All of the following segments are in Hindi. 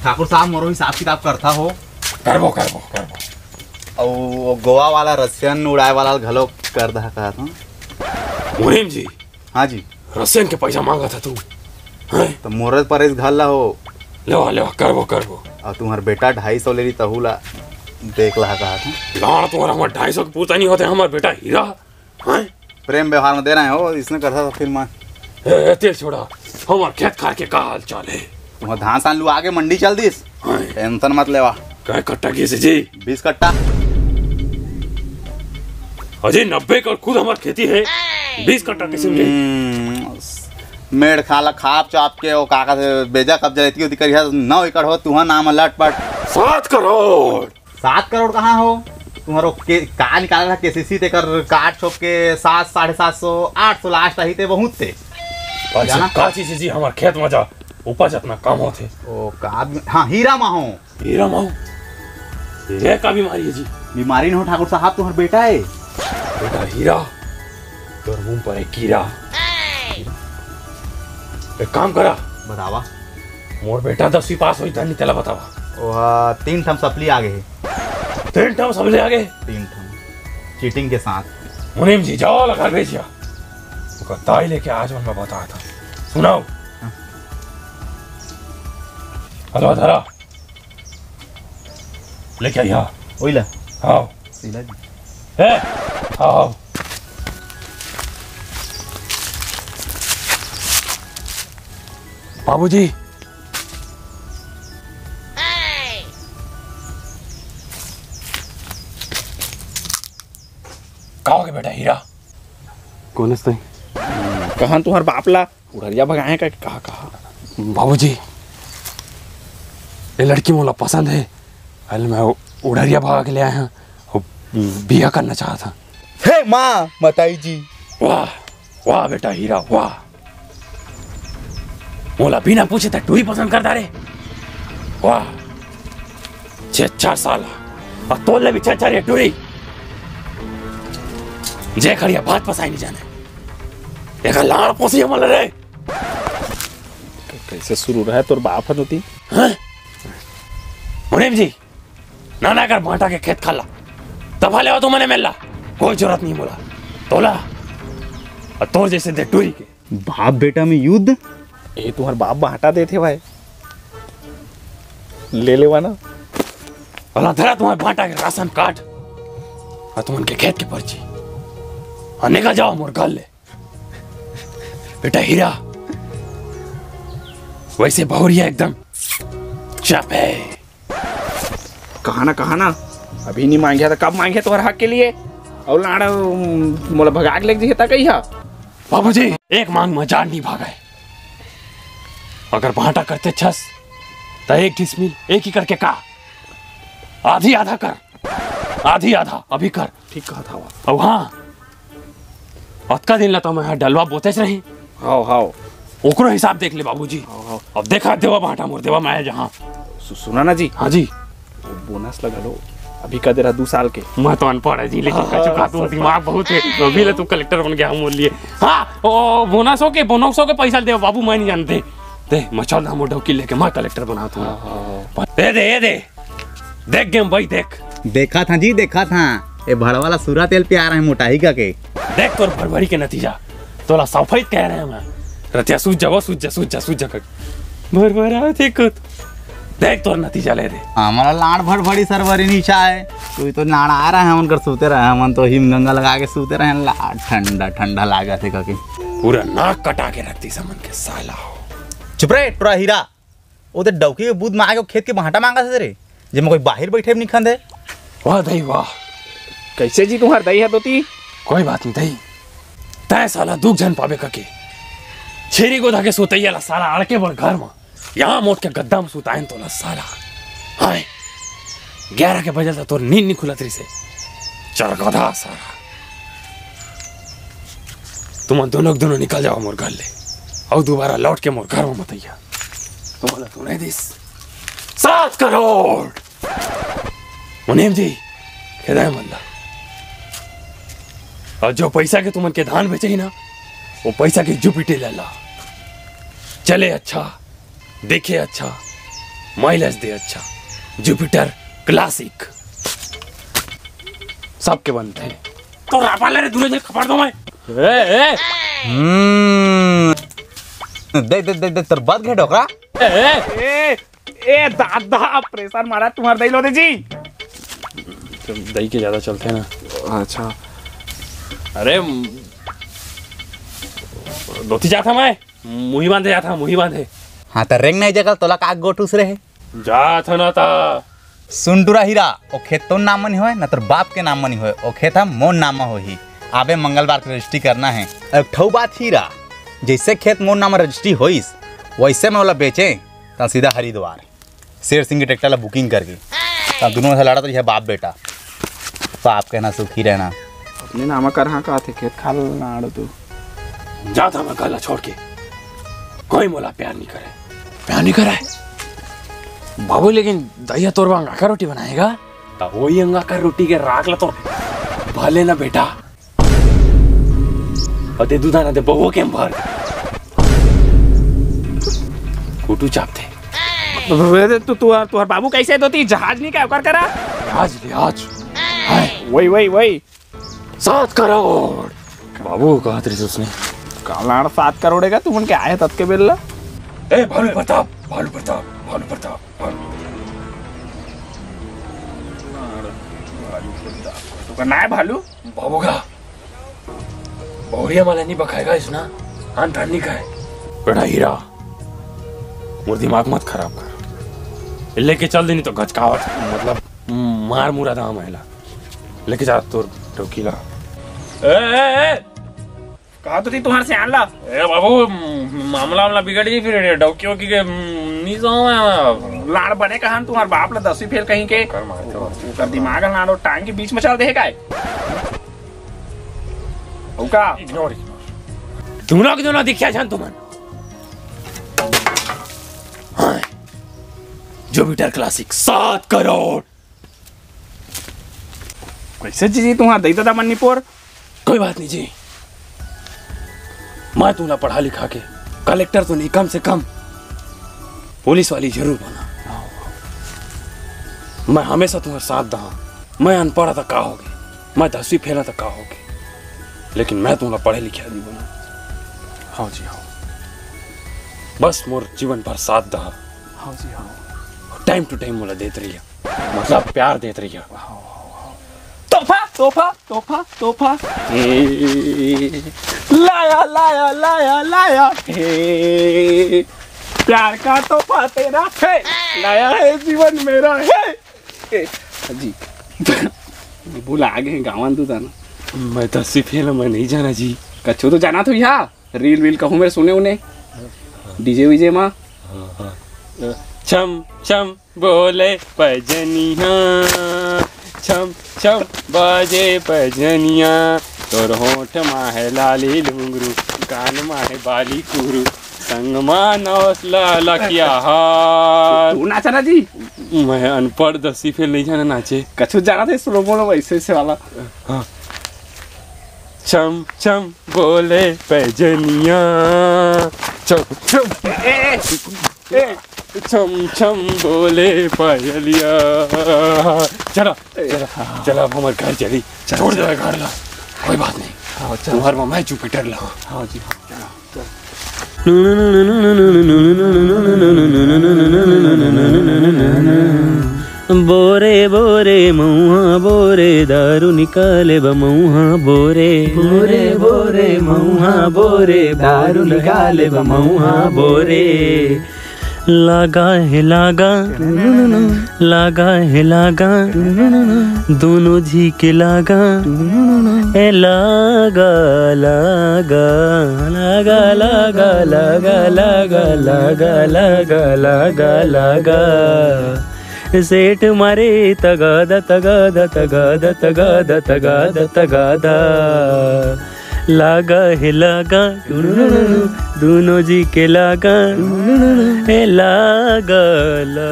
ठाकुर साहब मोरो हिसाब किताब करता हो। करबो करबो करबो। और गोवा वाला रसियन उड़ाए वाला घलो कर दहा कहा था। मुनीम जी। हाँ जी। रसियन के पैसा मांगा था तू। तो मोरे पर इस घर ला हो। लेवा लेवा करबो करबो। और तुम्हार बेटा 250 ले ली तहुला देख ला कहा था। लाड़ तुम्हारा हमारे 250 के पूछता नहीं होते हमारा बेटा हीरा। हैं? प्रेम व्यवहार में दे रहे हो इसने करता था फिर मैं। तेल छोड़ा हमारे खेत खा के का हाल चाल है। तुम्हारा धान सान लू आगे मंडी चल दिस। टेंशन मत लेवा। क्या कट्टा कैसे जी? 20 कट्टा। अजय 90 का खुद हमारी खेती है। 20 कट्टा कैसे मिले? मेड़ खाला खाप चाप के ओ काका से बेजा कब्जा लेती होती करिया 9 एकड़ हो तुहा नाम लटपट 7 करोड़। 7 करोड़ कहाँ हो? तुम्हारो के का निकाला था केसीसी ते कर काट छोप के 7 750 800 लास्ट आई थे बहुत थे। जाना का चीज जी हमारे खेत में जा उपज अपना कम होते। ओ का हाँ हीरा माहो। हीरा माहो हीरे का बीमारी है जी। बीमारी न हो ठाकुर साहब तुम्हारा बेटा है। बेटा हीरा तोर मुंह पर है कीड़ा। एक काम करा बतावा। मोर बेटा 10वीं पास हुई धनी तेला बतावा। वह 3 ठम सप्ली आगे है। 3 ठम सप्ली आगे 3 ठम चीटिंग के साथ। मुनीम जी जाओ लगा भेजिया उसका ताई लेके आज मैं बताया था सुनाओ। हेलो धरा लेके आइया ओइला आओ सीला जी है आओ। बाबूजी कहाँ के बेटा हीरा कौन है? कहाँ तुम्हार बापला उड़रिया भगाए का कहा कहा? बाबूजी ये लड़की मोला पसंद है। कल मैं उड़रिया भगा के ले आया हूँ बिया करना चाहा था। हे माँ मताई जी। वाह वाह बेटा हीरा वाह। मोला बिना पूछे तक टूरी पसंद करता रे। वाह 6 साल और तोले भी 6 रे टूरी जय खड़िया बात पसाई नहीं जाने। एक लाड़ पोसी हमल रे। कैसे शुरू रहा तोर बाप होती? मुनीम जी नाना कर भाटा के खेत खाला दफा ले तो मैंने मिला कोई जरूरत नहीं बोला तोला और तोर जैसे दे टूरी के। बाप बेटा में युद्ध। ये तुम्हार बाप बांटा देते भाई ले लेवा ना। अल्लाह धरा तुम्हारे भाटा के राशन कार्ड और तुम उनके खेत की पर्ची और निकल जाओ मोर घर ले। बेटा हीरा वैसे बहुरिया एकदम चप है। कहा ना अभी नहीं मांगे था कब मांगे तुम्हारे हक के लिए? और लाड़ मोला भगा के लेके जी कही हा? बाबूजी एक मांग में जान नहीं भागा। अगर भाटा करते 6 तो 1 डिसमिल एक ही करके का आधी आधा कर आधी आधा अभी कर। ठीक कहा था अब हाँ अतका दिन ला तो मैं डलवा बोते रही। हाओ हाओ ओकरो हिसाब देख ले बाबूजी। अब देखा देवा भाटा मोर देवा मैं जहाँ सुना ना जी। हाँ जी बोनस लगा लो अभी का दे रहा 2 साल के। मैं तो अनपढ़ है जी लेकिन कचुका तू दिमाग बहुत है अभी ले तू कलेक्टर बन गया मोर लिए। हाँ ओ बोनसों के पैसा दे बाबू मैं नहीं जानते दे मैं चल रहा मोटो की लेके मैं कलेक्टर बना दूँ। दे देख गेम भाई देख। देखा था जी देखा था ये भड़ वाला सूरा तेल पे आ रहा है मोटाई का के। देख तोर भरभरी के नतीजा तोला सफाई कह रहे हैं मैं रतिया सूझ जा भरभरा देखो देख तोर नतीजा ले दे। हमारा लाड़ भड़ भड़ी सरवरी नीचा है कोई तो नाड़ आ रहा है उनकर सूते रहे हम तो हिमगंगा लगा के सूते रहे। लाड़ ठंडा ठंडा लागा थे कके पूरा नाक कटा के रखती समन के साला हो। चुप रहे टोरा हीरा वो तो डौकी के बूद मांगे खेत के भाटा मांगा था रे जे में कोई बाहर बैठे नहीं खंदे। वाह दही वाह कैसे जी तुम्हार दही है दोती? कोई बात नहीं दही तय साला दुख जन पावे कके छेरी गोधा के सोतैया ला साला अड़के बड़ घर में यहाँ मोट के गद्दा में सुतायन तो ला साला। हाय 11 के बजे तोर नींद नहीं खुलत रही से चल गधा साला। तुम दोनों निकल जाओ मोर घर ले और दोबारा लौट के मोर घर में मतैया तुम तूने दिस 7 करोड़। मुनीम जी खेदाय मल्ला और जो पैसा के तुमन के धान बेचे ही ना वो पैसा के जुपिटे ले ला चले अच्छा देखे अच्छा माइलेज दे अच्छा। जुपिटर क्लासिक सबके बनते हैं। तो रापा ले रे दूर जे खपड़ दो मैं। ए दे दे दे दे तर बात घे डोकरा। ए दादा प्रेशर मारा तुम्हारे दही लो दे जी। दही के ज्यादा चलते हैं ना। अच्छा अरे धोती जाता मैं मुही बांधे जाता मुही बांधे। हाँ तो रेंग नहीं जगह तोला का गोटूस रहे जा था ना ता सुनटुरा हीरा ओ खेत तो नाम मनी होए ना तर बाप के नाम मनी होए ओ खेत हम मोन नाम हो ही आबे मंगलवार को रजिस्ट्री करना है। अब ठौ बात हीरा जैसे खेत मोन नाम रजिस्ट्री होइस वैसे में वाला बेचे तो सीधा हरिद्वार शेर सिंह के ट्रैक्टर ला बुकिंग करके तब दोनों से लड़ा तो यह बाप बेटा बाप कहना सुखी रहना। अपने नामा कर हाँ का थे खेत खाल नाड़ो तू जा था मैं गला छोड़ के कोई मोला प्यार नहीं करे प्यार नहीं करे बाबू। लेकिन दहिया तोरवा अंगा का रोटी बनाएगा तो वही अंगा का रोटी के राख ला तो भले ना बेटा और दे दूधा ना दे बबो के भर कुटू चापते। तो तुहार बाबू कैसे दोती जहाज नहीं क्या कर करा लिहाज वही 7 करोड़ बाबू कहा तरी उसने कालाड़ 7 करोड़ेगा तुम उनके आए तब के बिल ए भालू प्रताप तो करना है भालू बाबू का बहुरिया माला नहीं बखाएगा इसना आन नहीं का है बड़ा हीरा मोर दिमाग मत खराब कर लेके चल देनी तो गचकावट मतलब मार मुरा था महिला लेके जा तोर टोकीला। कहा तो थी तुम्हारे से आन ला ए बाबू मामला बिगड़ गई फिर डौकियों की के नहीं जाऊं लाड़ बने कहां तुम्हारे बाप ला 10वीं फेल कहीं के कर दिमाग लाड़ो टांग के बीच में चल दे काय का इग्नोर तुम लोग दोनों दिखिया जान तुमन हाँ जुपिटर क्लासिक 7 करोड़ कैसे जी तुम्हारा दही दादा मणिपुर कोई बात नहीं जी मैं तू ना पढ़ा लिखा के कलेक्टर तो नहीं कम से कम पुलिस वाली जरूर बना। मैं हमेशा तुम्हारे साथ दहा मैं अनपढ़ था का होगी मैं 10वीं फेल था का होगी लेकिन मैं तुम्हारा पढ़े लिखे आदमी बना। हाँ जी हाँ बस मोर जीवन भर साथ दहा। हाँ जी हाँ टाइम टू टाइम मोला देते रहिए मतलब प्यार देते रहिए। तोहफा लाया हे प्यार का तोहफा तेरा है लाया है जीवन मेरा है जी भूल आगे गाँव तू जाना मैं 10वीं फेल मैं नहीं जाना जी कच्छो तो जाना तो यहाँ रील वील कहूँ मेरे सुने उन्हें डीजे वीजे माँ छम छम बोले पजनिया छम छम बाजे पजनिया तोर होठ माहे लाली लुंगरू कान माहे बाली कुरू संग नौसला लकिया हार। तू नाचा ना जी मैं अनपढ़ 10वीं फेल नहीं जाना नाचे कच्छो जाना था स्लो बोलो वैसे वाला। हाँ छम छम बोले पैजनिया छम छम छम छम बोले पायलिया। चला चला अब हमारे घर चली छोड़ दे घर ला कोई बात नहीं तुम्हारे मामा है जुपिटर ला। हाँ जी बोरे बोरे मऊहा बोरे दारू निकाले बमऊहा बोरे बोरे बोरे मऊहा बोरे दारू निकाले बमऊहा बोरे लागा है लागा दोनों जी के लागा ए लागा लागा लागा लागा लागा लागा लागा लागा लागा लागा सेठ मारे तगादा तगादा तगादा तगादा तगादा तगादा लागा है लागा दोनों जी के लागा है लागा ला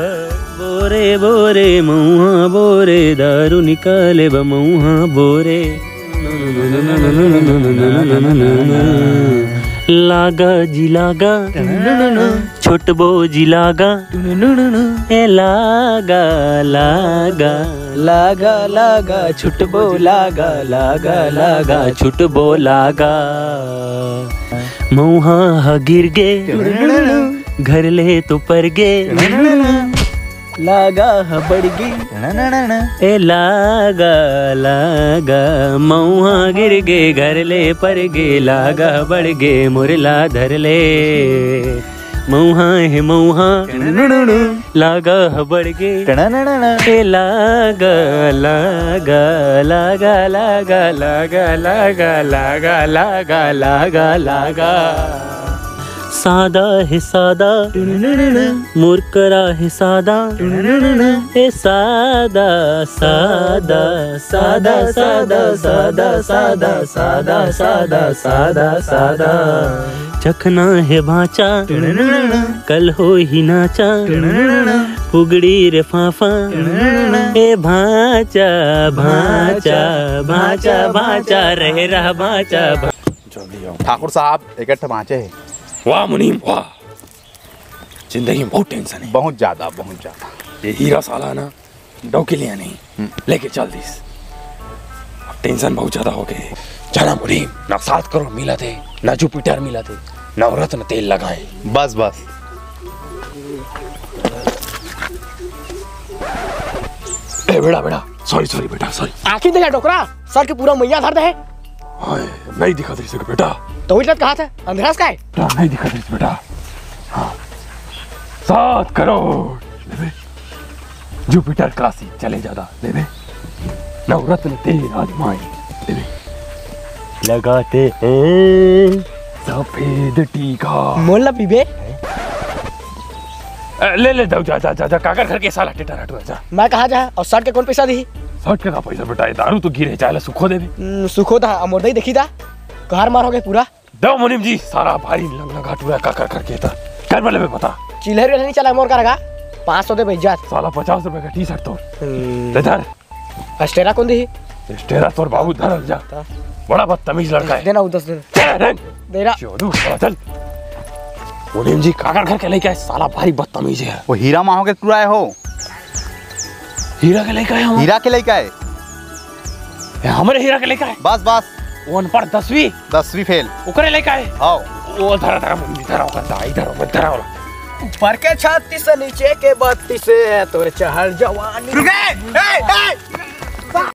बोरे बोरे मऊहा बोरे दारू निकाले बमऊहा बोरे लागा जी लागा छोटबो जी लागा ए लागा लागा लागा लागा छुटबो लागा लागा लागा छुटबो लागा मऊहा ह गिर गे घर ले तो पर गे लागा ह बढ़गी ए लागा लागा मऊहा गिर गे घर ले पर गे लागा बढ़ गे मुरला धर ले मऊहा है मऊहा लागा ह बढ़ गे ए लागा लागा लागा लागा लागा लागा लागा लागा लागा लागा सादा है सादा मुरकरा है सादा ए सादा सादा सादा सादा सादा सादा सादा सादा सादा सादा चखना है भाचा कल हो ही नाचा फुगड़ी रे फाफा ए भाचा भाचा भाचा भाचा रह रहा भाचा। ठाकुर साहब एक भांचे है। वाह मुनीम वाह, जिंदगी में बहुत टेंशन है, बहुत ज्यादा बहुत ज्यादा। ये हीरा साला ना डो के लिए नहीं लेके चल दिस, अब टेंशन बहुत ज्यादा हो गई। जाना मुनीम, ना 7 करोड़ मिला थे ना जुपिटर मिला थे ना रत्न तेल लगाए। बस बस ए बेटा बेटा सॉरी बेटा सॉरी। आखिर देखा टोकरा सर के पूरा मैया धर दे। हाय नहीं दिखा दे सके बेटा। तो इतना कहा था अंधेरास का है बेटा नहीं दिखा दे बेटा। हाँ 7 करोड़ ले जुपिटर काशी चले ज्यादा ले नवरत्न तेल आजमाई ले लगाते हैं सफेद टीका। मोल पीबे ले दो जा जा जा काकर घर के साला टेटा हटवा जा। मैं कहा जा और शर्ट के कौन पैसा दी? 60 का पैसा बेटा, दारू तो गिरे चाहे सुखो देवे। सुखो था अमोदई देखी था कार मार हो गए पूरा। दो मुनीम जी सारा भारी लंगना घाट हुआ काकर करके था कर वाले में पता चिल्हर नहीं चला मोर का रगा 500 दे भाई जात साला 50 रुपए का टी शर्ट तो ले धर। अस्टेरा कौन दी? स्टेरा तोर बाबू धर जा, बड़ा बदतमीज लड़का है। देना 10 दिन दे रहा चोदू चल। मुनीम जी काकर घर के लेके आए साला भारी बदतमीज है। वो हीरा माहो के तू आए हो? हीरा के लेके आए हम। हीरा के लेके आए? हमारे हीरा के लेके आए। बस बस वो अनपढ़ 10वीं फेल ओकरे लेके आए। आओ वो धरा मुनीम धरा होगा इधर मत धरा वाला ऊपर के 36 नीचे के 32 है तोरे चहल जवानी।